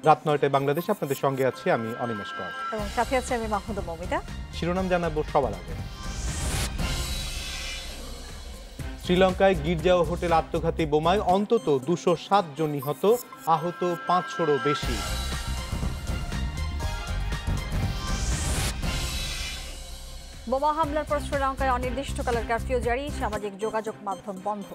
রাত ৯টায় বাংলাদেশে আপনাদের সঙ্গে আছি আমি অনিমেষ কর এবং সাথে আছে আমি মাহমুদা মমিতা। শিরোনাম জানাবো সবার আগে। শ্রীলঙ্কায় গির্জা ও হোটেল আত্মঘাতী বোমায় অন্তত ২০৭ জন নিহত, আহত ৫০০রও বেশি। বোমা হামলার পর শ্রীলঙ্কায় অনির্দিষ্টকালের কারফিউ জারি, সামাজিক যোগাযোগ মাধ্যম বন্ধ।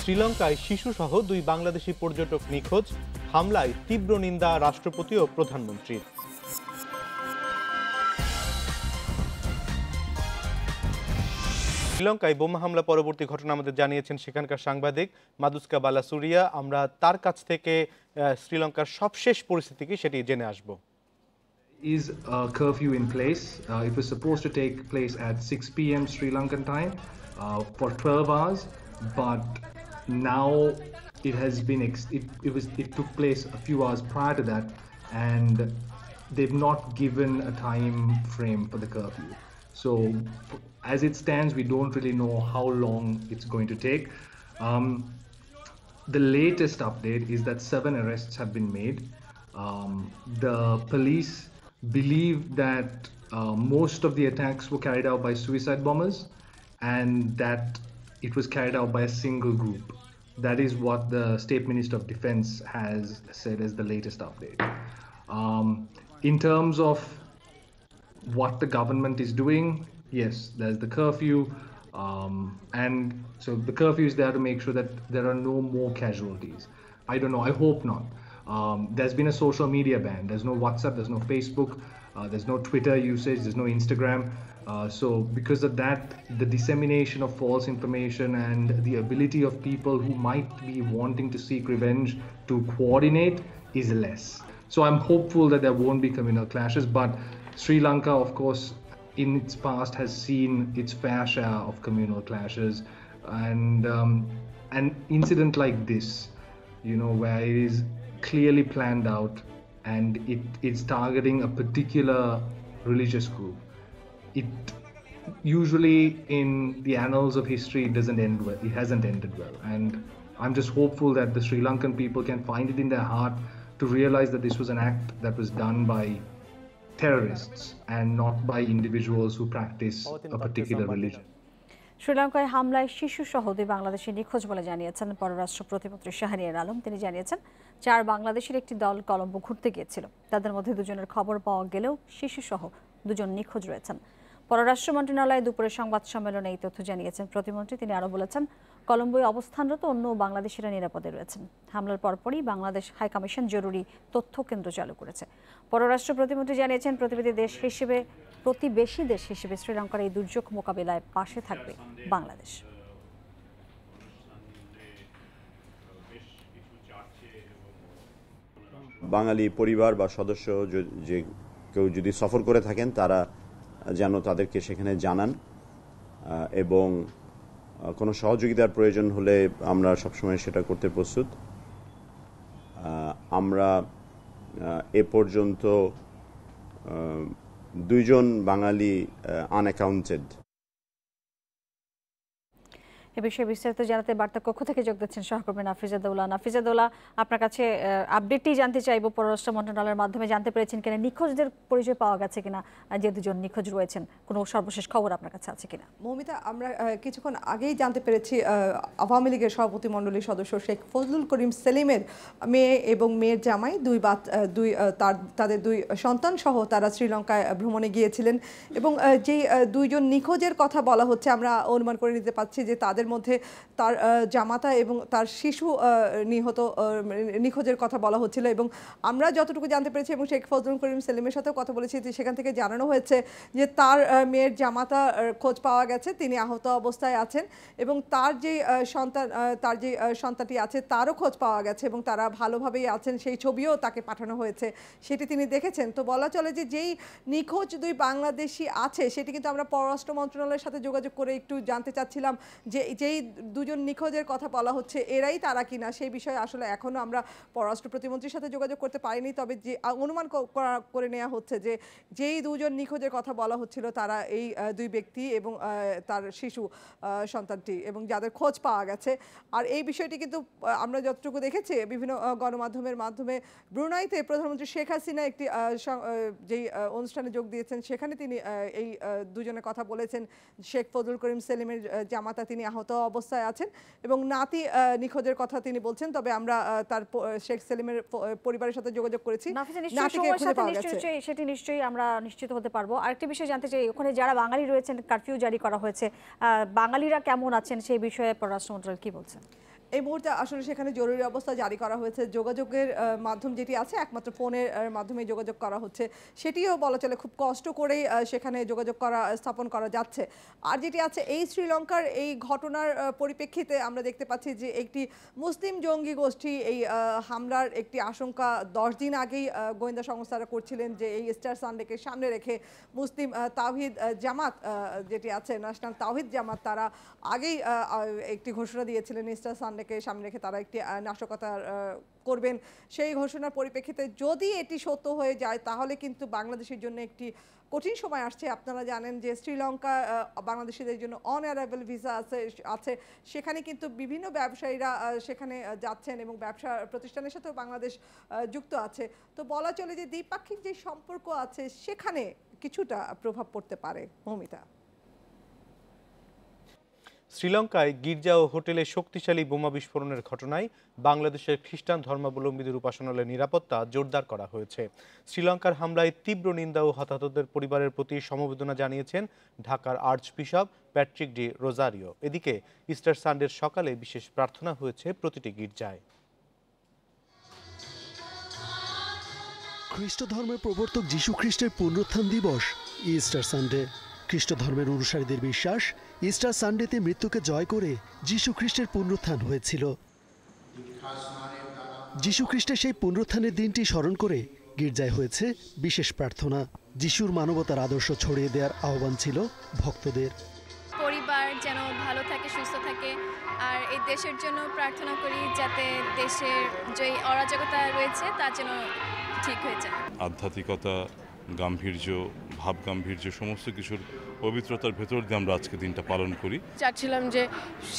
শ্রীলঙ্কায় শিশুসহ ২ বাংলাদেশি পর্যটক নিখোঁজ, হামলায় তীব্র নিন্দা রাষ্ট্রপতি ও প্রধানমন্ত্রীর। শ্রীলঙ্কায় বোমা হামলা পরবর্তী ঘটনা আমাদের জানিয়েছেন সেখানকার সাংবাদিক মাদুস্কা বালাসুরিয়া। আমরা তার কাছ থেকে শ্রীলঙ্কার সবশেষ পরিস্থিতি কি সেটি জেনে আসব। Is a curfew in place. It was supposed to take place at 6 p.m. Sri Lankan time for 12 hours, but now it has been it took place a few hours prior to that, and they've not given a time frame for the curfew. So as it stands, we don't really know how long it's going to take. The latest update is that 7 arrests have been made. The police believe that most of the attacks were carried out by suicide bombers and that it was carried out by a single group. That is what the State Minister of Defense has said as the latest update. In terms of what the government is doing, yes, there's the curfew, and so the curfew is there to make sure that there are no more casualties. I don't know, I hope not. There's been a social media ban. There's no WhatsApp, there's no Facebook, there's no Twitter usage, there's no Instagram. So because of that, the dissemination of false information and the ability of people who might be wanting to seek revenge to coordinate is less. So I'm hopeful that there won't be communal clashes, but Sri Lanka, of course, in its past has seen its fair share of communal clashes, and an incident like this, you know, where it is clearly planned out and it's targeting a particular religious group. It usually in the annals of history it doesn't end well. It hasn't ended well, and I'm just hopeful that the Sri Lankan people can find it in their heart to realize that this was an act that was done by terrorists and not by individuals who practice a particular religion. শ্রীলঙ্কায় হামলায় শিশুসহ 2 বাংলাদেশি নিখোঁজ বলে জানিয়েছেন পররাষ্ট্র প্রতিমন্ত্রী শাহরিয়ার আলম। তিনি জানিয়েছেন 4 বাংলাদেশের একটি দল কলম্বো ঘুরতে গিয়েছিল। তাদের মধ্যে 2 জনের খবর পাওয়া গেলেও শিশুসহ 2 জন নিখোঁজ রয়েছেন। পররাষ্ট্র মন্ত্রণালয়ে দুপুরে সংবাদ সম্মেলনে এই তথ্য জানিয়েছেন প্রতিমন্ত্রী। তিনি আরও বলেছেন, কলম্বোয় অবস্থানরত অন্য বাংলাদেশিরা নিরাপদে রয়েছেন। হামলার পরপরই বাংলাদেশ হাইকমিশন জরুরি তথ্য কেন্দ্র চালু করেছে। পররাষ্ট্র প্রতিমন্ত্রী জানিয়েছেন, প্রতিবেশী দেশ হিসেবে শ্রীলঙ্কার এই দুর্যোগ মোকাবিলায় পাশে থাকবে বাংলাদেশ। বাঙালি পরিবার বা সদস্য যে কেউ যদি সফর করে থাকেন তারা যেন তাদেরকে সেখানে জানান, এবং কোনো সহযোগিতার প্রয়োজন হলে আমরা সবসময় সেটা করতে প্রস্তুত। আমরা এ পর্যন্ত 2 জন বাঙালি আনঅ্যাকাউন্টেড। এ বিষয়ে বিস্তারিত জানাতে বার্তা কক্ষ থেকে যোগ দিচ্ছেন সহকর্মী নাফিজাদৌল্লাহ। নাফিজাদৌল্লাহ, আপনার কাছে আপডেটটি জানতে চাইব, পররাষ্ট্র মন্ত্রণালয়ের মাধ্যমে জানতে পেরেছেন কিনা, নিখোঁজদের পরিচয় পাওয়া গেছে কিনা, যে 2 জন নিখোঁজ রয়েছেন কোনো সর্বশেষ খবর আপনার কাছে আছে কিনা? মৌমিতা, আমরা কিছুক্ষণ আগেই জানতে পেরেছি আওয়ামী লীগের সভাপতিমণ্ডলীর সদস্য শেখ ফজলুল করিম সেলিমের মেয়ে এবং মেয়ের জামাই তাদের 2 সন্তান সহ তারা শ্রীলঙ্কায় ভ্রমণে গিয়েছিলেন, এবং যেই 2 জন নিখোঁজের কথা বলা হচ্ছে আমরা অনুমান করে নিতে পারছি যে তাদের মধ্যে তার জামাতা এবং তার শিশু নিখোঁজের কথা বলা হচ্ছিল। এবং আমরা যতটুকু জানতে পেরেছি এবং শেখ ফজলুল করিম সেলিমের সাথেও কথা বলেছি, সেখান থেকে জানানো হয়েছে যে তার মেয়ের জামাতা খোঁজ পাওয়া গেছে, তিনি আহত অবস্থায় আছেন, এবং তার যে সন্তানটি আছে তারও খোঁজ পাওয়া গেছে এবং তারা ভালোভাবেই আছেন, সেই ছবিও তাকে পাঠানো হয়েছে, সেটি তিনি দেখেছেন। তো বলা চলে যে যেই নিখোঁজ 2 বাংলাদেশি আছে সেটি কিন্তু আমরা পররাষ্ট্র মন্ত্রণালয়ের সাথে যোগাযোগ করে একটু জানতে চাচ্ছিলাম যে যেই দুজন নিখোঁজের কথা বলা হচ্ছে এরাই তারা কিনা সেই বিষয়ে আসলে এখনো আমরা পররাষ্ট্র প্রতিমন্ত্রীর সাথে যোগাযোগ করতে পারিনি, তবে যে অনুমান করে নেওয়া হচ্ছে যে যেই দুজন নিখোঁজের কথা বলা হচ্ছিল তারা এই দুই ব্যক্তি এবং তার শিশু সন্তানটি, এবং যাদের খোঁজ পাওয়া গেছে। আর এই বিষয়টি কিন্তু আমরা যতটুকু দেখেছি বিভিন্ন গণমাধ্যমের মাধ্যমে ব্রুনাইতে প্রধানমন্ত্রী শেখ হাসিনা একটি যেই অনুষ্ঠানে যোগ দিয়েছেন সেখানে তিনি এই দুজনের কথা বলেছেন। শেখ ফজলুল করিম সেলিমের জামাতা তিনি আহত অবস্থায় আছেন এবং নাতি নিখোঁজের কথা তিনি বলছেন, তবে আমরা তার শেখ সেলিমের পরিবারের সাথে যোগাযোগ করেছি, নাতিকে খুঁজে পাওয়া গেছে। সেটি নিশ্চয়ই আমরা নিশ্চিত হতে পারবো। আরেকটি বিষয় জানতে চাই, ওখানে যারা বাঙালি রয়েছেন কারফিউ জারি করা হয়েছে, বাঙালিরা কেমন আছেন সেই বিষয়ে পররাষ্ট্র মন্ত্রণালয় কি বলছেন? এই মুহূর্তে আসলে সেখানে জরুরি অবস্থা জারি করা হয়েছে। যোগাযোগের মাধ্যম যেটি আছে একমাত্র ফোনের মাধ্যমে যোগাযোগ করা হচ্ছে, সেটিও বলা চলে খুব কষ্ট করেই সেখানে যোগাযোগ স্থাপন করা যাচ্ছে। আর যেটি আছে এই শ্রীলঙ্কার এই ঘটনার পরিপ্রেক্ষিতে আমরা দেখতে পাচ্ছি যে একটি মুসলিম জঙ্গি গোষ্ঠী এই হামলার একটি আশঙ্কা 10 দিন আগেই গোয়েন্দা সংস্থারা করছিলেন যে এই ইস্টার সানডেকে সামনে রেখে মুসলিম তাওহিদ জামাত যেটি আছে ন্যাশনাল তাওহিদ জামাত, তারা আগেই একটি ঘোষণা দিয়েছিলেন ইস্টার সানডেকে সামনে রেখে তারা একটি নাশকতা করবেন। সেই ঘোষণার পরিপ্রেক্ষিতে যদি এটি সত্য হয়ে যায় তাহলে কিন্তু বাংলাদেশের জন্য একটি কঠিন সময় আসছে। আপনারা জানেন যে শ্রীলঙ্কা বাংলাদেশিদের জন্য অন অ্যারাইভাল ভিসা আছে, সেখানে কিন্তু বিভিন্ন ব্যবসায়ীরা সেখানে যাচ্ছেন এবং ব্যবসা প্রতিষ্ঠানের সাথেও বাংলাদেশ যুক্ত আছে। তো বলা চলে যে দ্বিপাক্ষিক যে সম্পর্ক আছে সেখানে কিছুটা প্রভাব পড়তে পারে। মৌমিতা, শ্রীলঙ্কায় গির্জা ও হোটেলে শক্তিশালী বোমা বিস্ফোরণের ঘটনায় বাংলাদেশের খ্রিস্টান ধর্মাবলম্বীদের উপাসনালয়ের নিরাপত্তা জোরদার করা হয়েছে। শ্রীলঙ্কার হামলায় তীব্র নিন্দা ও হতাহতদের পরিবারের প্রতি সমবেদনা জানিয়েছেন ঢাকার আর্চবিশপ প্যাট্রিক ডি রোজারিও। এদিকে ইস্টার সানডের সকালে বিশেষ প্রার্থনা হয়েছে প্রতিটি গির্জায়। খ্রিস্ট ধর্মের প্রবর্তক যীশু খ্রিস্টের পুনরুত্থান দিবস ইস্টার সানডে। খ্রিস্ট ধর্মের অনুসারীদের বিশ্বাস ইস্টার সানডেতে মৃত্যুকে জয় করে যীশু খ্রিস্টের পুনরুত্থান হয়েছিল। যীশু খ্রিস্টের সেই পুনরুত্থানের দিনটি স্মরণ করে গির্জায় হয়েছে বিশেষ প্রার্থনা। যিশুর মানবতার আদর্শ ছড়িয়ে দেওয়ার আহ্বান ছিল ভক্তদের। পরিবার যেন ভালো থাকে, সুস্থ থাকে, আর এই দেশের জন্য প্রার্থনা করি যাতে দেশের যে অরাজকতা রয়েছে তা যেন ঠিক হয়ে যায়। আধ্যাত্মিকতা, গাম্ভীর্য, ভাব গাম্ভীর্য সমস্ত কিছুর পবিত্রতার ভেতর দিয়ে আমরা আজকে দিনটা পালন করি। চাচ্ছিলাম যে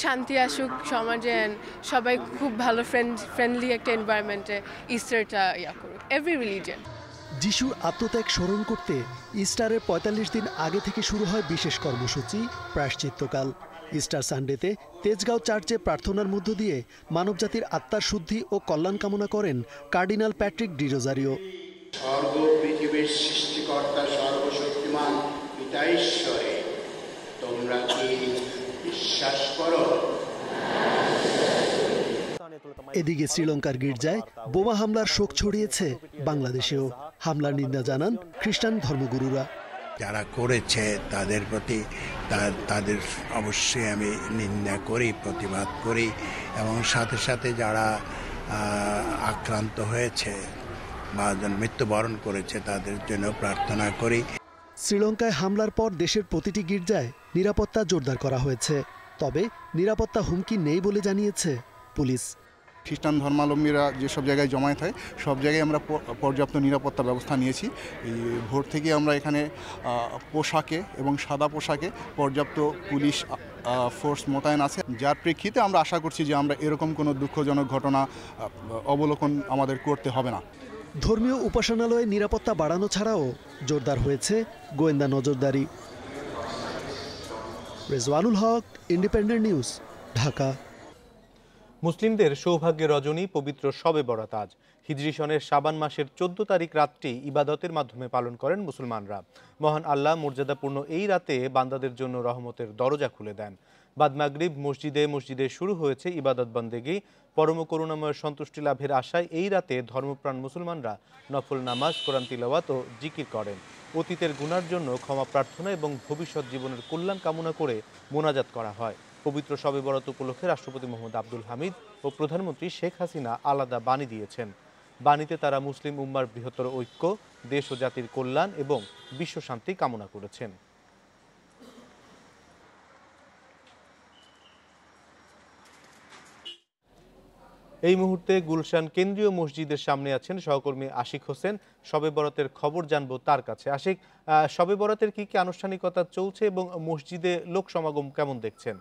শান্তি আসুক সমাজে, সবাই খুব ভালো ফ্রেন্ডলি একটা এনভায়রনমেন্টে ইস্টারটা করুক, এভরি রিলিজিয়ন। যিশুর আত্মত্যাগ স্মরণ করতে ইস্টারের ৪৫ দিন আগে থেকে শুরু হয় বিশেষ কর্মসূচি প্রায়শ্চিত্তকাল। ইস্টার সানডেতে তেজগাঁও চার্চে প্রার্থনার মধ্য দিয়ে মানবজাতির আত্মার শুদ্ধি ও কল্যাণ কামনা করেন কার্ডিনাল প্যাট্রিক ডি রোজারিও। স্বর্গ পৃথিবীর সৃষ্টিকর্তা সর্বশক্তিমান পিতা ঈশ্বরে তোমরা কি বিশ্বাস করো? এদিকে শ্রীলঙ্কার গির্জায় বোমা হামলার শোক ছড়িয়েছে বাংলাদেশেও। হামলার নিন্দা জানান খ্রিস্টান ধর্মগুরুরা। যারা করেছে তাদের প্রতি তাদের অবশ্যই আমি নিন্দা করি, প্রতিবাদ করি, এবং সাথে সাথে যারা আক্রান্ত হয়েছে বা মৃত্যুবরণ করেছে তাদের জন্য প্রার্থনা করি। শ্রীলঙ্কায় হামলার পর দেশের প্রতিটি গির্জায় নিরাপত্তা জোরদার করা হয়েছে, তবে নিরাপত্তা হুমকি নেই বলে জানিয়েছে পুলিশ। খ্রিস্টান ধর্মাবলম্বীরা যেসব জায়গায় জমায়েত হয় সব জায়গায় আমরা পর্যাপ্ত নিরাপত্তা ব্যবস্থা নিয়েছি। এই ভোর থেকে আমরা এখানে পোশাকে এবং সাদা পোশাকে পর্যাপ্ত পুলিশ ফোর্স মোতায়েন আছে, যার প্রেক্ষিতে আমরা আশা করছি যে আমরা এরকম কোনো দুঃখজনক ঘটনা অবলোকন আমাদের করতে হবে না। ধর্মীয় উপাসনালয়ে নিরাপত্তা বাড়ানো ছাড়াও জোরদার হয়েছে গোয়েন্দা নজরদারি। রেজওয়ানুল হক, ইন্ডিপেন্ডেন্ট নিউজ, ঢাকা। মুসলিমদের সৌভাগ্যের রজনী পবিত্র শবে বরাত আজ। হিজরি সনের শাবান মাসের 14 তারিখ রাতটি ইবাদতের মাধ্যমে পালন করেন মুসলমানরা। মহান আল্লাহ মর্যাদাপূর্ণ এই রাতে বান্দাদের জন্য রহমতের দরজা খুলে দেন। বাদ মাগরিব মসজিদে মসজিদে শুরু হয়েছে ইবাদত বন্দেগী। পরম করুণাময় সন্তুষ্টি লাভের আশায় এই রাতে ধর্মপ্রাণ মুসলমানরা নফল নামাজ, কোরআন তিলাওয়াত ও জিকির করেন। অতীতের গুনার জন্য ক্ষমা প্রার্থনা এবং ভবিষ্যৎ জীবনের কল্যাণ কামনা করে মোনাজাত করা হয়। পবিত্র শবে বরাত উপলক্ষে রাষ্ট্রপতি মোহাম্মদ আব্দুল হামিদ ও প্রধানমন্ত্রী শেখ হাসিনা আলাদা বাণী দিয়েছেন। বাণীতে তারা মুসলিম উম্মার বৃহত্তর ঐক্য, দেশ ও জাতির কল্যাণ এবং বিশ্বশান্তি কামনা করেছেন। এই মুহূর্তে গুলশান কেন্দ্রীয় মসজিদের সামনে আছেন সহকর্মী আশিক হোসেন। শবে বরাতের খবর জানবো তার কাছে। আশিক, শবে বরাতের কি কি আনুষ্ঠানিকতা চলছে এবং মসজিদে লোক সমাগম কেমন দেখছেন?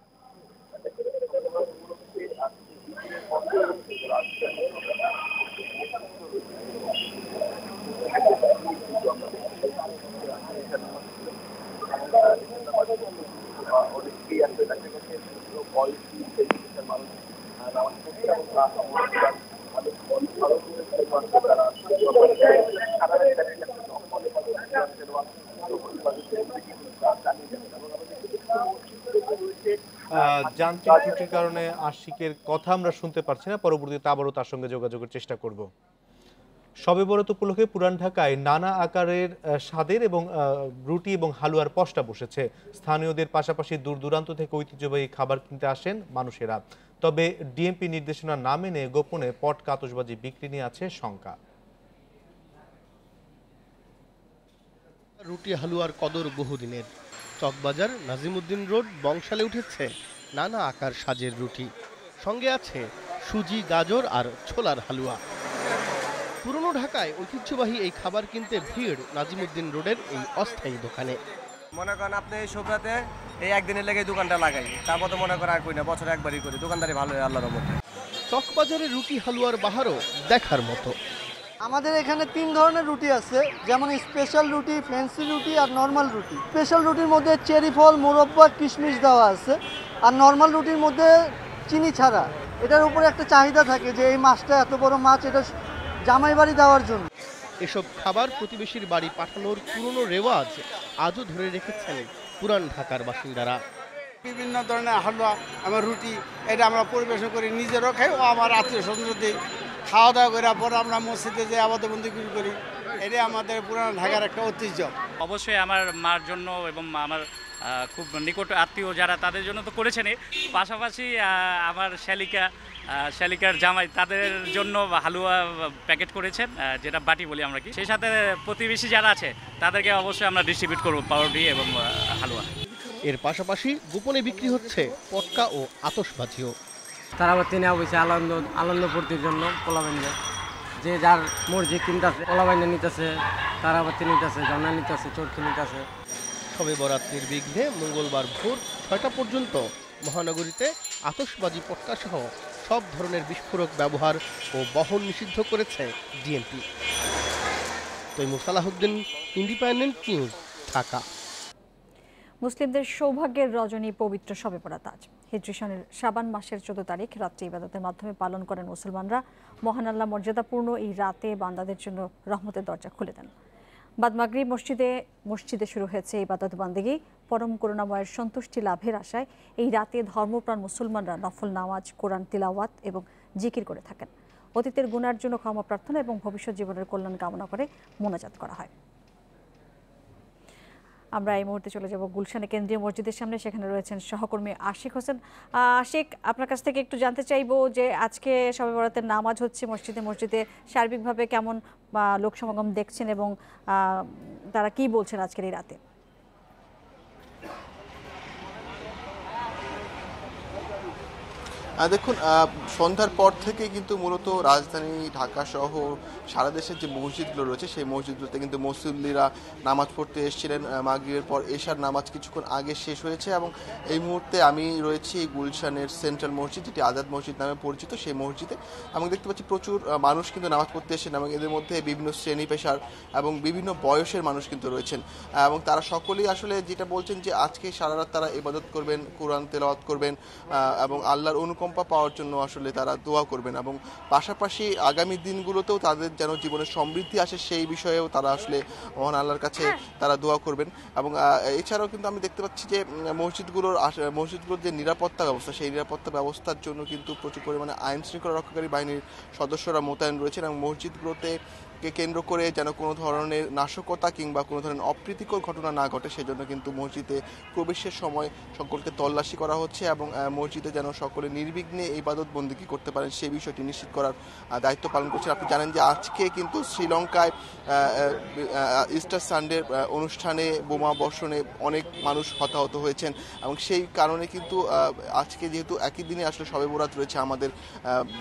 যান্ত্রিক ত্রুটির কারণে আশিকের কথা আমরা শুনতে পারছি না, পরবর্তীতে আবারও তার সঙ্গে যোগাযোগের চেষ্টা করব। শবে বরাত উপলক্ষে পুরান ঢাকায় নানা আকারের স্বাদের এবং রুটি এবং হালুয়ার পসরা বসেছে। স্থানীয়দের পাশাপাশি দূর দূরান্ত থেকে ঐতিহ্যবাহী খাবার কিনতে আসেন মানুষেরা। তবে ডিএমপি নির্দেশনা না মেনে গোপনে পটকা আতশবাজি বিক্রি নিয়ে আছে শঙ্কা। রুটি হালুয়ার কদর বহুদিনের। চকবাজার, নাজিমুদ্দিন রোড, বংশালে উঠেছে নানা আকার সাজের রুটি, সঙ্গে আছে সুজি, গাজর আর ছোলার হালুয়া। পুরনো ঢাকায় ঐতিহ্যবাহী এই খাবার কিনতে ভিড় নাজিমুদ্দিন রোডের এই অস্থায়ী দোকানে। মনে করেন আপনি এই সপ্তাহে এই একদিনের লেগে দোকানটা লাগাই, তারপর তো মনে করেন আর কই না, বছরে একবারই করি। দোকানদারি ভালো হয় আল্লাহর রহমতে। চকবাজারে রুটি হালুয়ার বাহারও দেখার মতো। আমাদের এখানে 3 ধরনের রুটি আছে, যেমন স্পেশাল রুটি, ফ্যান্সি রুটি আর নর্মাল রুটি। স্পেশাল রুটির মধ্যে চেরি ফল, মোরব্বা, কিশমিশ দেওয়া আছে, আর নর্মাল রুটির মধ্যে চিনি ছাড়া। এটার উপরে একটা চাহিদা থাকে যে এই মাছটা এত বড় মাছ, এটা জামাই বাড়ি দেওয়ার জন্য। এসব খাবার প্রতিবেশীর বাড়ি পাঠানোর পুরনো রেওয়াজ আজও ধরে রেখেছেন পুরান ঢাকার বাসিন্দারা। বিভিন্ন ধরনের হালুয়া, আমার রুটি, এটা আমরা পরিবেশন করি, নিজেরও খাই ও আমার আত্মীয় স্বজন দিই। খাওয়া দাওয়া করে পরে আমরা মসজিদে যে আবাদবন্দি করি, এটাই আমাদের পুরান ঢাকার একটা ঐতিহ্য। অবশ্যই আমার মার জন্য এবং আমার খুব নিকট আত্মীয় যারা, তাদের জন্য তো করেছেনই, পাশাপাশি আমার শালিকার জামাই, তাদের জন্য হালুয়া প্যাকেট করেছেন, যেটা বাটি বলি আমরা কি। সেই সাথে প্রতিবেশী যারা আছে তাদেরকে অবশ্যই আমরা ডিস্ট্রিবিউট করবো পাউরুটি এবং হালুয়া। এর পাশাপাশি গোপনে বিক্রি হচ্ছে পটকা ও আতশবাজিও। তারাবাতি নেওয়া হয়েছে আনন্দ ফুর্তির জন্য। পোলাবাইনে যে যার মসজিদ কিনতেছে, পোলাবাইনে নিতেছে, তারাবাতি নিতেছে, জানা নিতেছে, চরকি নিতেছে। শবে বরাত নির্বিঘ্নে মঙ্গলবার ভোর 6টা পর্যন্ত মহানগরীতে আতশবাজি, পটকা সহ সব ধরনের বিস্ফোরক ব্যবহার ও বহন নিষিদ্ধ করেছে DMP. Taimur Salahuddin, Independent News, Dhaka. মুসলিমদের সৌভাগ্যের রজনী পবিত্র শবে বরাত আজ। হিজরি সনের শাবান মাসের 14 তারিখ রাত্রি ইবাদতের মাধ্যমে পালন করেন মুসলমানরা। মহান আল্লাহ মর্যাদাপূর্ণ এই রাতে বান্দাদের জন্য রহমতের দরজা খুলে দেন। বাদ মাগরিব মসজিদে শুরু হয়েছে ইবাদত বান্দেগি। পরম করুণাময়ের সন্তুষ্টি লাভের আশায় এই রাতে ধর্মপ্রাণ মুসলমানরা নফল নামাজ, কোরআন তিলাওয়াত এবং জিকির করে থাকেন। অতীতের গুনার জন্য ক্ষমা প্রার্থনা এবং ভবিষ্যৎ জীবনের কল্যাণ কামনা করে মোনাজাত করা হয়। আমরা এই মুহূর্তে চলে যাব গুলশানে কেন্দ্রীয় মসজিদের সামনে। সেখানে রয়েছেন সহকর্মী আশিক হোসেন। আশিক, আপনার কাছ থেকে একটু জানতে চাইবো যে আজকে শবে বরাতের নামাজ হচ্ছে মসজিদে সার্বিকভাবে কেমন লোক সমাগম দেখছেন এবং তারা কি বলছেন আজকের এই রাতে? দেখুন, সন্ধ্যার পর থেকে কিন্তু মূলত রাজধানী ঢাকা সহ সারা দেশের যে মসজিদগুলো রয়েছে সেই মসজিদগুলোতে কিন্তু মুসল্লিরা নামাজ পড়তে এসেছিলেন। মাগরিবের পর এশার নামাজ কিছুক্ষণ আগে শেষ হয়েছে এবং এই মুহূর্তে আমি রয়েছি গুলশানের সেন্ট্রাল মসজিদ, যেটি আজাদ মসজিদ নামে পরিচিত, সেই মসজিদে। আমি দেখতে পাচ্ছি প্রচুর মানুষ কিন্তু নামাজ পড়তে এসেছেন এবং এদের মধ্যে বিভিন্ন শ্রেণী পেশার এবং বিভিন্ন বয়সের মানুষ কিন্তু রয়েছেন এবং তারা সকলেই আসলে যেটা বলছেন যে আজকে সারা রাত তারা ইবাদত করবেন, কোরআন তেলাওয়াত করবেন এবং আল্লাহর অনুকম্পা পাওয়ার জন্য আসলে তারা দোয়া করবেন এবং পাশাপাশি আগামী দিনগুলোতেও তাদের যেন জীবনে সমৃদ্ধি আসে সেই বিষয়েও তারা আসলে মহান আল্লাহর কাছে তারা দোয়া করবেন। এবং এছাড়াও কিন্তু আমি দেখতে পাচ্ছি যে মসজিদগুলোর যে নিরাপত্তা ব্যবস্থা, সেই নিরাপত্তা ব্যবস্থার জন্য কিন্তু প্রচুর পরিমাণে আইন শৃঙ্খলা রক্ষাকারী বাহিনীর সদস্যরা মোতায়েন রয়েছেন এবং মসজিদগুলোতে কে কেন্দ্র করে যেন কোনো ধরনের নাশকতা কিংবা কোনো ধরনের অপ্রীতিকর ঘটনা না ঘটে, সেজন্য কিন্তু মসজিদে প্রবেশের সময় সকলকে তল্লাশি করা হচ্ছে এবং মসজিদে যেন সকলে নির্বিঘ্নে ইবাদত বন্দেগী করতে পারেন সেই বিষয়টি নিশ্চিত করার দায়িত্ব পালন করছেন। আপনি জানেন যে আজকে কিন্তু শ্রীলঙ্কায় ইস্টার সানডে অনুষ্ঠানে বোমা বর্ষণে অনেক মানুষ হতাহত হয়েছেন এবং সেই কারণে কিন্তু আজকে যেহেতু একই দিনে আসলে শবে বরাত রয়েছে আমাদের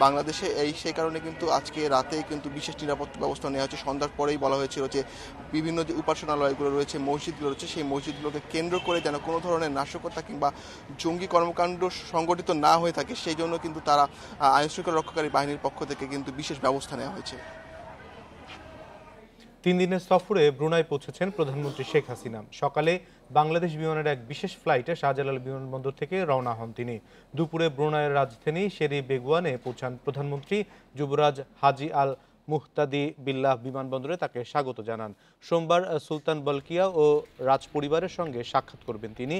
বাংলাদেশে, সেই কারণে কিন্তু আজকে রাতে কিন্তু বিশেষ নিরাপত্তা ব্যবস্থা নেওয়া হচ্ছে। সন্ধ্যার পরেই বলা হয়েছিল যে বিভিন্ন যে উপাসনালয়গুলো রয়েছে, মসজিদগুলো রয়েছে, সেই মসজিদগুলোকে কেন্দ্র করে যেন কোনো ধরনের নাশকতা কিংবা জঙ্গি কর্মকাণ্ড সংগঠিত না হয়ে থাকে, সেই জন্য কিন্তু তারা আইনশৃঙ্খলা রক্ষাকারী বাহিনীর পক্ষ থেকে কিন্তু বিশেষ ব্যবস্থা নেওয়া হয়েছে। 3 দিনের সফরে ব্রুনাই পৌঁছেছেন প্রধানমন্ত্রী শেখ হাসিনা। সকালে বাংলাদেশ বিমানের এক বিশেষ ফ্লাইটে শাহজালাল বিমানবন্দর থেকে রওনা হন তিনি। দুপুরে ব্রুনাইয়ের রাজধানী শেরি বেগুয়ানে পৌঁছান প্রধানমন্ত্রী। যুবরাজ হাজি আল মুহতাদি বিল্লাহ বিমানবন্দরে তাকে স্বাগত জানান। সোমবার সুলতান বলকিয়া ও রাজ পরিবারের সঙ্গে সাক্ষাৎ করবেন তিনি।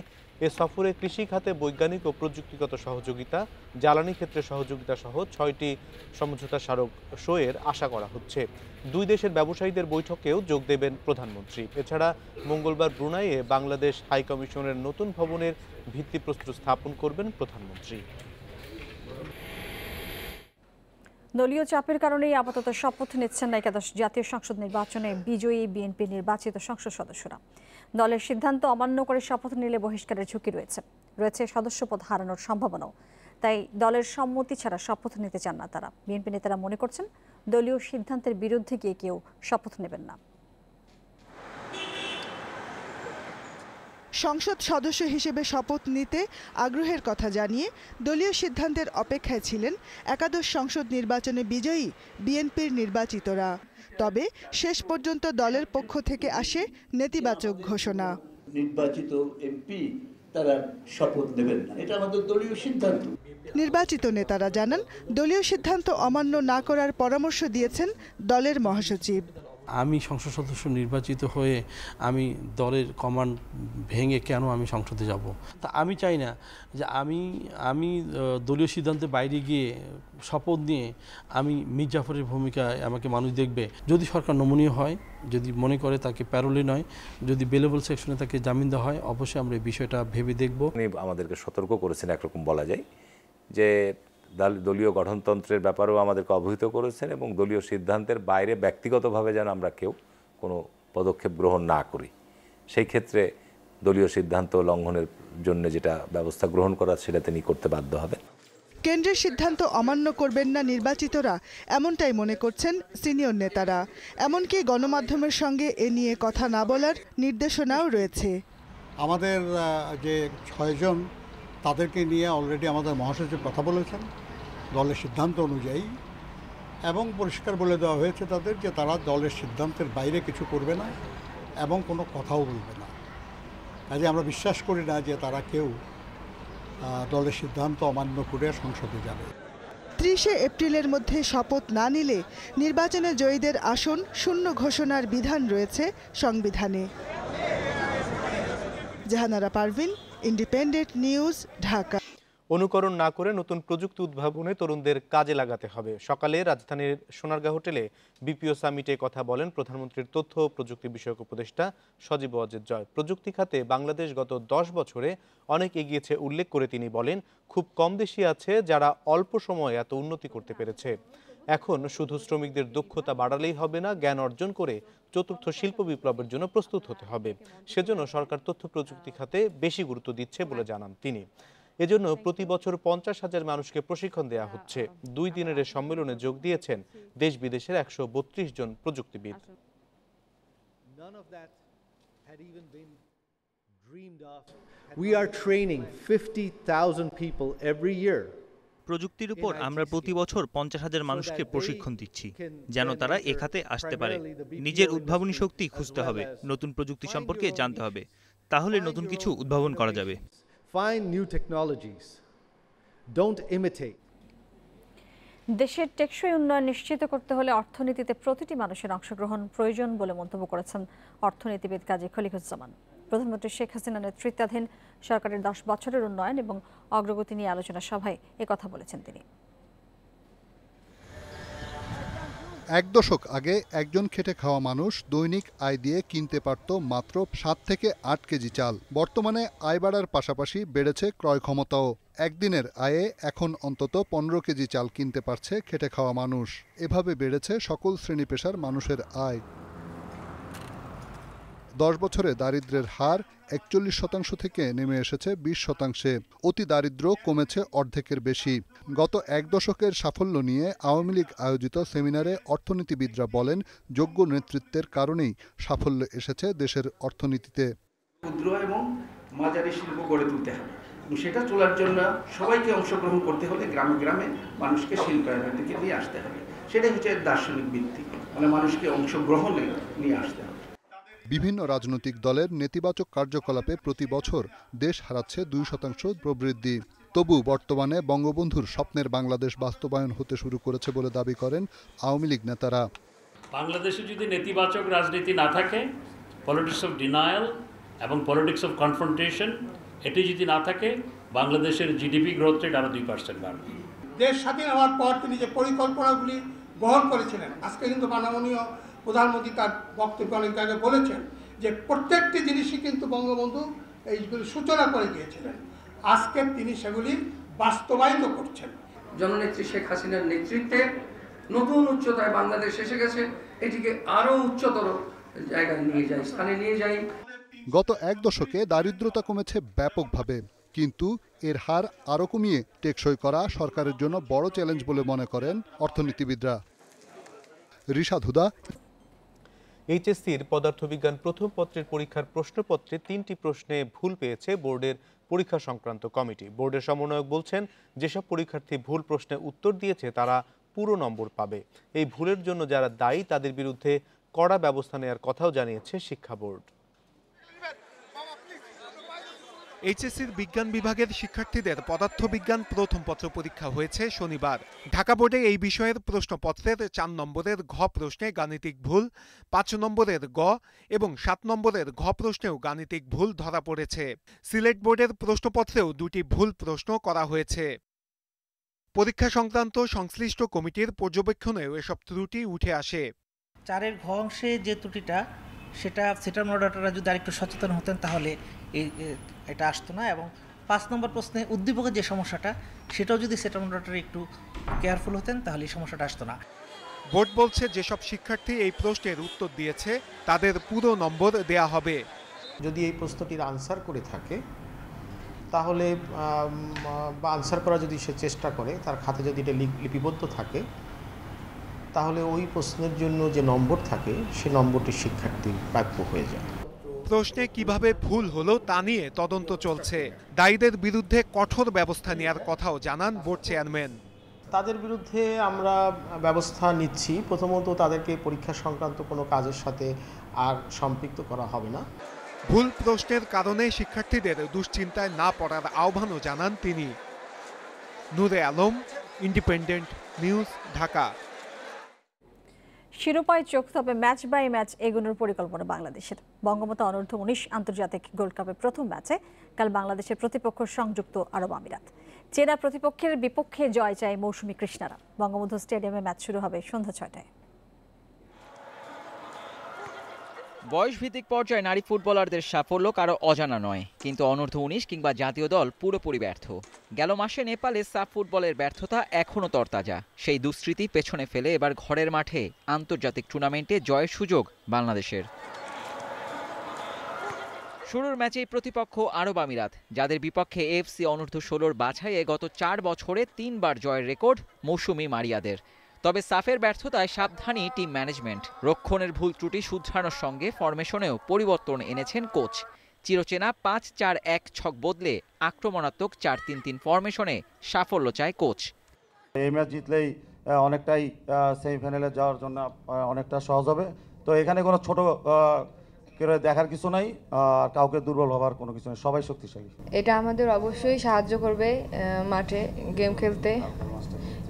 এ সফরে কৃষি খাতে বৈজ্ঞানিক ও প্রযুক্তিগত সহযোগিতা, জ্বালানি ক্ষেত্রে সহযোগিতা সহ 6টি সমঝোতা স্মারক সইয়ের আশা করা হচ্ছে। দুই দেশের ব্যবসায়ীদের বৈঠকেও যোগ দেবেন প্রধানমন্ত্রী। এছাড়া মঙ্গলবার ব্রুনাইয়ে বাংলাদেশ হাইকমিশনের নতুন ভবনের ভিত্তিপ্রস্তর স্থাপন করবেন প্রধানমন্ত্রী। দলীয় চাপের কারণেই আপাতত শপথ নিচ্ছেন না একাদশ জাতীয় সংসদ নির্বাচনে বিজয়ী বিএনপি নির্বাচিত সংসদ সদস্যরা। দলের সিদ্ধান্ত অমান্য করে শপথ নিলে বহিষ্কারের ঝুঁকি রয়েছে সদস্যপদ হারানোর সম্ভাবনাও। তাই দলের সম্মতি ছাড়া শপথ নিতে চান না তারা। বিএনপি নেতারা মনে করছেন দলীয় সিদ্ধান্তের বিরুদ্ধে গিয়ে কেউ শপথ নেবেন না। সংসদ সদস্য হিসেবে শপথ নিতে আগ্রহের কথা জানিয়ে দলীয় সিদ্ধান্তের অপেক্ষায় ছিলেন একাদশ সংসদ নির্বাচনে বিজয়ী বিএনপির নির্বাচিতরা। তবে শেষ পর্যন্ত দলের পক্ষ থেকে আসে নেতিবাচক ঘোষণা। নির্বাচিত এমপি তারা শপথ নেবেন না, এটা আমাদের দলীয় সিদ্ধান্ত। নির্বাচিত নেতারা জানান দলীয় সিদ্ধান্ত অমান্য না করার পরামর্শ দিয়েছেন দলের মহাসচিব। আমি সংসদ সদস্য নির্বাচিত হয়ে আমি দলের কমান্ড ভেঙে কেন আমি সংসদে যাব? তা আমি চাই না যে আমি দলীয় সিদ্ধান্তের বাইরে গিয়ে শপথ নিয়ে আমি মীর জাফরের ভূমিকায় আমাকে মানুষ দেখবে। যদি সরকার নমনীয় হয়, যদি মনে করে তাকে প্যারোলে নয়, যদি বেলেবল সেকশনে তাকে জামিন দেওয়া হয়, অবশ্যই আমরা এই বিষয়টা ভেবে দেখব। উনি আমাদেরকে সতর্ক করেছেন, একরকম বলা যায় যে দলীয় গঠনতন্ত্রের ব্যাপারেও আমাদেরকে অবহিত করেছেন এবং দলীয় সিদ্ধান্তের বাইরে ব্যক্তিগতভাবে যেন আমরা কেউ কোনো পদক্ষেপ গ্রহণ না করি। সেই ক্ষেত্রে দলীয় সিদ্ধান্ত লঙ্ঘনের জন্য যেটা ব্যবস্থা গ্রহণ করা সেটা তিনি করতে বাধ্য হবেন। কেন্দ্রের সিদ্ধান্ত অমান্য করবেন না নির্বাচিতরা, এমনটাই মনে করছেন সিনিয়র নেতারা। এমনকি গণমাধ্যমের সঙ্গে এ নিয়ে কথা না বলার নির্দেশনাও রয়েছে। আমাদের যে 6 জন তাদেরকে নিয়ে অলরেডি আমাদের মহাসচিব কথা বলেছেন দলের সিদ্ধান্ত অনুযায়ী, এবং পরিষ্কার বলে দেওয়া হয়েছে তাদের যে তারা দলের সিদ্ধান্তের বাইরে কিছু করবে না এবং কোনো কথাও বলবে না। কাজে আমরা বিশ্বাস করি না যে তারা কেউ দলের সিদ্ধান্ত অমান্য করে সংসদে যাবে। 30 এপ্রিলের মধ্যে শপথ না নিলে নির্বাচনে জয়ীদের আসন শূন্য ঘোষণার বিধান রয়েছে সংবিধানে। Jahanara Parvin, Independent News, Dhaka. অনুকরণ না করে নতুন প্রযুক্তি উদ্ভাবনে তরুণদের কাজে লাগাতে হবে। সকালে রাজধানীর সোনারগাঁ হোটেলে বিপিও সামিটে কথা বলেন প্রধানমন্ত্রীর তথ্য ও প্রযুক্তি বিষয়ক উপদেষ্টা সজীব ওয়াজেদ জয়। প্রযুক্তি খাতে বাংলাদেশ গত 10 বছরে অনেক এগিয়েছে উল্লেখ করে তিনি বলেন, খুব কম দেশই আছে যারা অল্প সময়ে এত উন্নতি করতে পেরেছে। এখন শুধু শ্রমিকদের দক্ষতা বাড়ালেই হবে না, জ্ঞান অর্জন করে চতুর্থ শিল্প বিপ্লবের জন্য প্রস্তুত হতে হবে। সেজন্য সরকার তথ্য প্রযুক্তি খাতে বেশি গুরুত্ব দিচ্ছে বলে জানান তিনি। এজন্য প্রতি বছর 50,000 মানুষকে প্রশিক্ষণ দেওয়া হচ্ছে। 2 দিনের এই সম্মেলনে যোগ দিয়েছেন দেশ বিদেশের 132 জন প্রযুক্তিবিদ। We are training 50,000 people every year. প্রযুক্তির উপর আমরা প্রতি বছর 50,000 মানুষকে প্রশিক্ষণ দিচ্ছি যেন তারা এ খাতে আসতে পারে। নিজের উদ্ভাবনী শক্তি খুঁজতে হবে, নতুন প্রযুক্তি সম্পর্কে জানতে হবে, তাহলে নতুন কিছু উদ্ভাবন করা যাবে। Find new technologies. Don't imitate. দেশের টেকসই উন্নয়ন নিশ্চিত করতে হলে অর্থনীতিতে প্রতিটি মানুষের অংশগ্রহণ প্রয়োজন বলে মন্তব্য করেছেন অর্থনীতিবিদ কাজী খলিকুজ্জামান। প্রধানমন্ত্রী শেখ হাসিনার নেতৃত্বাধীন সরকারের 10 বছরের উন্নয়ন এবং অগ্রগতি নিয়ে আলোচনা সভায় একথা বলেছেন তিনি। এক দশক আগে একজন খেটে খাওয়া মানুষ দৈনিক আয় দিয়ে কিনতে পারত মাত্র 7 থেকে 8 কেজি চাল। বর্তমানে আয় বাড়ার পাশাপাশি বেড়েছে ক্রয় ক্ষমতাও। একদিনের আয়ে এখন অন্তত 15 কেজি চাল কিনতে পারছে খেটে খাওয়া মানুষ। এভাবে বেড়েছে সকল শ্রেণী পেশার মানুষের আয়। 10 বছরে দারিদ্র্যের হার 41% থেকে নেমে এসেছে 20%। অতি দারিদ্র্য কমেছে অর্ধেকের বেশি। গত এক দশকের সাফল্য নিয়ে আওয়ামী লীগ আয়োজিত সেমিনারে অর্থনীতিবিদরা বলেন, যোগ্য নেতৃত্বের কারণেই সাফল্য এসেছে দেশের অর্থনীতিতে। ক্ষুদ্র এবং মাঝারি শিল্প গড়ে তুলতে হবে এবং সেটা চলার জন্য সবাইকে অংশগ্রহণ করতে হলে গ্রামে গ্রামে মানুষকে শিল্পায়নের দিকে নিয়ে আসতে হবে। সেটাই হচ্ছে দার্শনিক ভিত্তি, মানে মানুষকে অংশগ্রহণে নিয়ে আসতে হবে। বিভিন্ন রাজনৈতিক দলের নেতিবাচক কার্যকলাপে প্রতি বছর দেশ হারাচ্ছে 2% প্রবৃদ্ধি। তবু বর্তমানে বঙ্গবন্ধুর স্বপ্নের বাংলাদেশ বাস্তবায়ন হতে শুরু করেছে বলে দাবি করেন আওয়ামী লীগ নেতারা। বাংলাদেশে যদি নেতিবাচক রাজনীতি না থাকে, পলিটিক্স অফ ডিনায়াল এবং পলিটিক্স অফ কনফ্রন্টেশন, এটি যদি না থাকে, বাংলাদেশের জিডিপি গ্রোথ রেট আরও 2% বাড়বে। দেশ স্বাধীন হওয়ার পর তিনি যে পরিকল্পনাগুলি গ্রহণ করেছিলেন, আজকে কিন্তু মাননীয় প্রধানমন্ত্রী তার বক্তব্যে অনেক আগে বলেছেন যে প্রত্যেকটি জিনিসই কিন্তু বঙ্গবন্ধু এইগুলি সূচনা করে গিয়েছিলেন। আজকে তিনি সেগুলি বাস্তবায়িত করছেন। জননেত্রী শেখ হাসিনার নেতৃত্বে নতুন উচ্চতায় বাংলাদেশ এসে গেছে, এটিকে আরও উচ্চতর জায়গায় নিয়ে যায়, স্থানে নিয়ে যায়। গত এক দশকে দারিদ্রতা কমেছে ব্যাপকভাবে, কিন্তু এর হার আরও কমিয়ে টেকসই করা সরকারের জন্য বড় চ্যালেঞ্জ বলে মনে করেন অর্থনীতিবিদরা। রিশাদ হুদা। এইচএসসির পদার্থবিজ্ঞান প্রথম পত্রের পরীক্ষার প্রশ্নপত্রে 3টি প্রশ্নে ভুল পেয়েছে বোর্ডের পরীক্ষা সংক্রান্ত কমিটি। বোর্ডের সমন্বয়ক বলছেন, যেসব পরীক্ষার্থী ভুল প্রশ্নে উত্তর দিয়েছে তারা পুরো নম্বর পাবে। এই ভুলের জন্য যারা দায়ী তাদের বিরুদ্ধে কড়া ব্যবস্থা নেওয়ার কথাও জানিয়েছে শিক্ষা বোর্ড। এইচএসসির বিজ্ঞান বিভাগের শিক্ষার্থীদের পদার্থবিজ্ঞান প্রথম পত্র পরীক্ষা হয়েছে শনিবার। ঢাকা বোর্ডে এই বিষয়ের প্রশ্নপত্রের 4 নম্বরের ঘ প্রশ্নে গাণিতিক ভুল, 5 নম্বরের গ এবং 7 নম্বরের ঘ প্রশ্নেও গাণিতিক ভুল ধরা পড়েছে। সিলেট বোর্ডের প্রশ্নপত্রেও 2টি ভুল প্রশ্ন করা হয়েছে। পরীক্ষা সংক্রান্ত সংশ্লিষ্ট কমিটির পর্যবেক্ষণেও এসব ত্রুটি উঠে আসে। 4-এর ঘ অংশে যে ত্রুটিটা, সেটার মডারেটররা যদি আরেকটু সচেতন হতেন তাহলে এটা আসতো না। এবং 5 নম্বর প্রশ্নে উদ্দীপকের যে সমস্যাটা, সেটাও যদি সেটা মডারেটর একটু কেয়ারফুল হতেন তাহলে এই সমস্যাটা আসতো না। বোর্ড বলছে, যেসব শিক্ষার্থী এই প্রশ্নের উত্তর দিয়েছে তাদের পুরো নম্বর দেয়া হবে। যদি এই প্রশ্নটির আনসার করে থাকে তাহলে, বা আনসার করা যদি সে চেষ্টা করে, তার খাতে যদি এটা লিপিবদ্ধ থাকে, তাহলে ওই প্রশ্নের জন্য যে নম্বর থাকে সে নম্বরটি শিক্ষার্থীর প্রাপ্য হয়ে যায়। প্রশ্নে কিভাবে ভুল হলো তা নিয়ে তদন্ত চলছে। দায়ীদের বিরুদ্ধে কঠোর ব্যবস্থা নেওয়ার কথাও জানান বোর্ড চেয়ারম্যান। তাদের বিরুদ্ধে আমরা ব্যবস্থা নিচ্ছি। প্রথমত, তাদেরকে পরীক্ষা সংক্রান্ত কোনো কাজের সাথে আর সম্পৃক্ত করা হবে না। ভুল প্রশ্নের কারণে শিক্ষার্থীদের দুশ্চিন্তায় না পড়ার আহ্বানও জানান তিনি। নূরে আলম, ইন্ডিপেন্ডেন্ট নিউজ, ঢাকা। শিরোপায় চোখ, তবে ম্যাচ বাই ম্যাচ এগোনোর পরিকল্পনা বাংলাদেশের। বঙ্গবন্ধু অনূর্ধ্ব-19 আন্তর্জাতিক গোল্ড কাপের প্রথম ম্যাচে কাল বাংলাদেশের প্রতিপক্ষ সংযুক্ত আরব আমিরাত। চেনা প্রতিপক্ষের বিপক্ষে জয় চায় মৌসুমী কৃষ্ণারা। বঙ্গবন্ধু স্টেডিয়ামে ম্যাচ শুরু হবে সন্ধ্যা 6টায়। বয়সভিত্তিক পর্যায়ে নারী ফুটবলারদের সাফল্য কারো অজানা নয়, কিন্তু অনূর্ধ্ব-19 কিংবা জাতীয় দল পুরোপুরি ব্যর্থ। গেল মাসে নেপালে সাফ ফুটবলের ব্যর্থতা এখনও তরতাজা। সেই দুঃস্মৃতি পেছনে ফেলে এবার ঘরের মাঠে আন্তর্জাতিক টুর্নামেন্টে জয়ের সুযোগ বাংলাদেশের। শুরুর ম্যাচেই প্রতিপক্ষ আরব আমিরাত, যাদের বিপক্ষে এএফসি অনূর্ধ্ব-16 বাছাইয়ে গত 4 বছরে 3 বার জয়ের রেকর্ড মৌসুমী মারিয়াদের। তবে সাফের ব্যর্থতায় সাবধানী টিম ম্যানেজমেন্ট। রক্ষণের ভুল ত্রুটি শুধরানোর সঙ্গে ফরমেশনেও পরিবর্তন এনেছেন কোচ। চিরচেনা 5-4-1 ছক বদলে আক্রমণাত্মক 4-3-3 ফরমেশনে সাফল্য চায় কোচ। এই ম্যাচ জিতলেই অনেকটাই সেমিফাইনালে যাওয়ার জন্য অনেকটা সহজ হবে। তো এখানে কোনো ছোট করে দেখার কিছু নাই, আর কাউকে দুর্বল হওয়ার কোনো কিছু নেই, সবাই শক্তিশালী। এটা আমাদের অবশ্যই সাহায্য করবে মাঠে গেম খেলতে,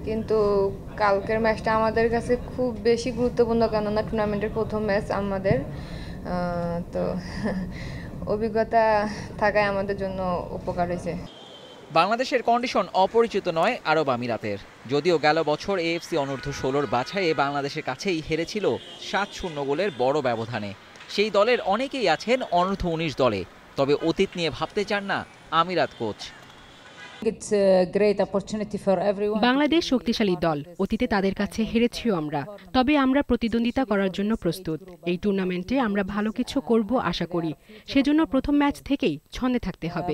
কিন্তু কালকের ম্যাচটা আমাদের কাছে খুব বেশি গুরুত্বপূর্ণ, কেননা টুর্নামেন্টের প্রথম ম্যাচ আমাদের, তো অভিজ্ঞতা থাকায় আমাদের জন্য উপকার হয়েছে। বাংলাদেশের কন্ডিশন অপরিচিত নয় আরব আমিরাতের। যদিও গেল বছর এএফসি অনূর্ধ্ব 16 বাছাইয়ে বাংলাদেশের কাছেই হেরেছিল 7-0 গোলের বড় ব্যবধানে। সেই দলের অনেকেই আছেন অনূর্ধ্ব 19 দলে, তবে অতীত নিয়ে ভাবতে চান না আমিরাত কোচ। বাংলাদেশ শক্তিশালী দল, অতীতে তাদের কাছে হেরেছিও আমরা, তবে আমরা প্রতিদ্বন্দ্বিতা করার জন্য প্রস্তুত। এই টুর্নামেন্টে আমরা ভালো কিছু করব আশা করি, সেজন্য প্রথম ম্যাচ থেকেই ছন্দে থাকতে হবে।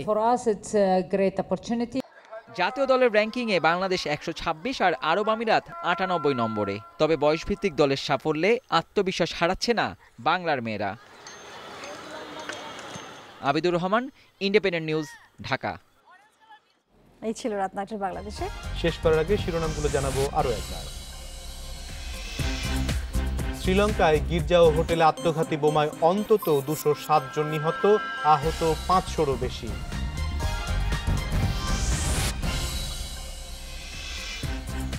জাতীয় দলের র্যাঙ্কিংয়ে বাংলাদেশ 126 আর আরব আমিরাত 98 নম্বরে। তবে বয়সভিত্তিক দলের সাফল্যে আত্মবিশ্বাস হারাচ্ছে না বাংলার মেয়েরা। Abidur Rahman, independent News, Dhaka. এই ছিল রাত 9টার বাংলাদেশে। শেষ করার আগে শিরোনামগুলো জানাবো আরো একবার। শ্রীলঙ্কায় গির্জা ও হোটেলে আত্মঘাতী বোমায় অন্তত 207 জন নিহত, আহত 500-রও বেশি।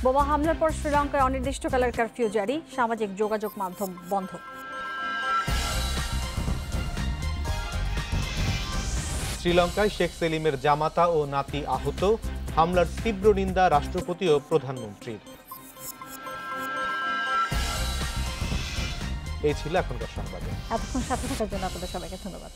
বোমা হামলার পর শ্রীলঙ্কায় অনির্দিষ্টকালের কারফিউ জারি, সামাজিক যোগাযোগ মাধ্যম বন্ধ। শ্রীলঙ্কায় শেখ সেলিমের জামাতা ও নাতি আহত, হামলার তীব্র নিন্দা রাষ্ট্রপতি ও প্রধানমন্ত্রীর। এই ছিল এখনকার সংবাদ। এতক্ষণ সাথে থাকার জন্য আপনাদের সবাইকে ধন্যবাদ।